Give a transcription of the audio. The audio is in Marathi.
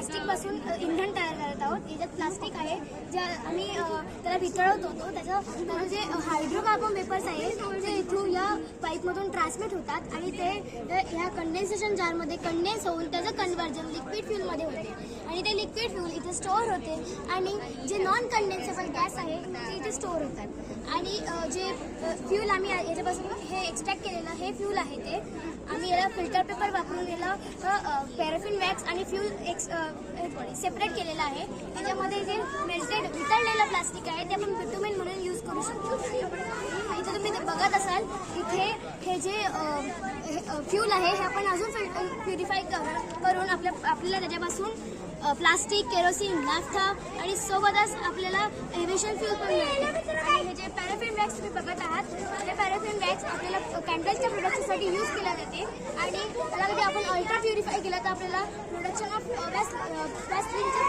प्लास्टिकपासून इंधन तयार करत आहोत. याच्यात प्लास्टिक आहे जे आम्ही त्याला वितळवत होतो. त्याचं जे हायड्रोकार्बन वेपर्स आहे ते इथून या पाईपमधून ट्रान्समिट होतात आणि ते ह्या कंडेन्सेशन जारमध्ये कंडेन्स होऊन त्याचं कन्व्हर्जन लिक्विड फ्यूलमध्ये होते आणि ते लिक्विड फ्यूल इथे स्टोअर होते आणि जे नॉन कंडेन्सेबल गॅस आहे ते इथे स्टोअर होतात. आणि जे फ्यूल आम्ही याच्यापासून हे एक्स्ट्रॅक्ट केलेलं हे फ्यूल आहे ते आम्ही याला फिल्टर पेपर वापरून याला पॅराफिन वॅक्स आणि फ्यूल सेपरेट केलेलं आहे. त्याच्यामध्ये जे मेल्टेड वितळलेलं प्लास्टिक आहे ते आपण बिटुमेन म्हणून यूज करू शकतो. इथे तुम्ही बघत असाल इथे हे जे फ्यूल आहे हे आपण अजून प्युरिफाय करून आपल्याला त्याच्यापासून प्लास्टिक, केरोसिन, नाफ्था आणि सोबतच आपल्याला एव्हिएशन फ्यूल पण मिळते. आणि हे जे पॅराफिन वॅक्स तुम्ही बघत आहात ते पॅराफिन वॅक्स आपल्याला कॅन्डल्सच्या प्रोडक्शनसाठी यूज केला जाते आणि त्याला कधी आपण अल्ट्रा प्युरिफाय केलं तर आपल्याला प्रोडक्शन ऑफ वॅसलिनच्या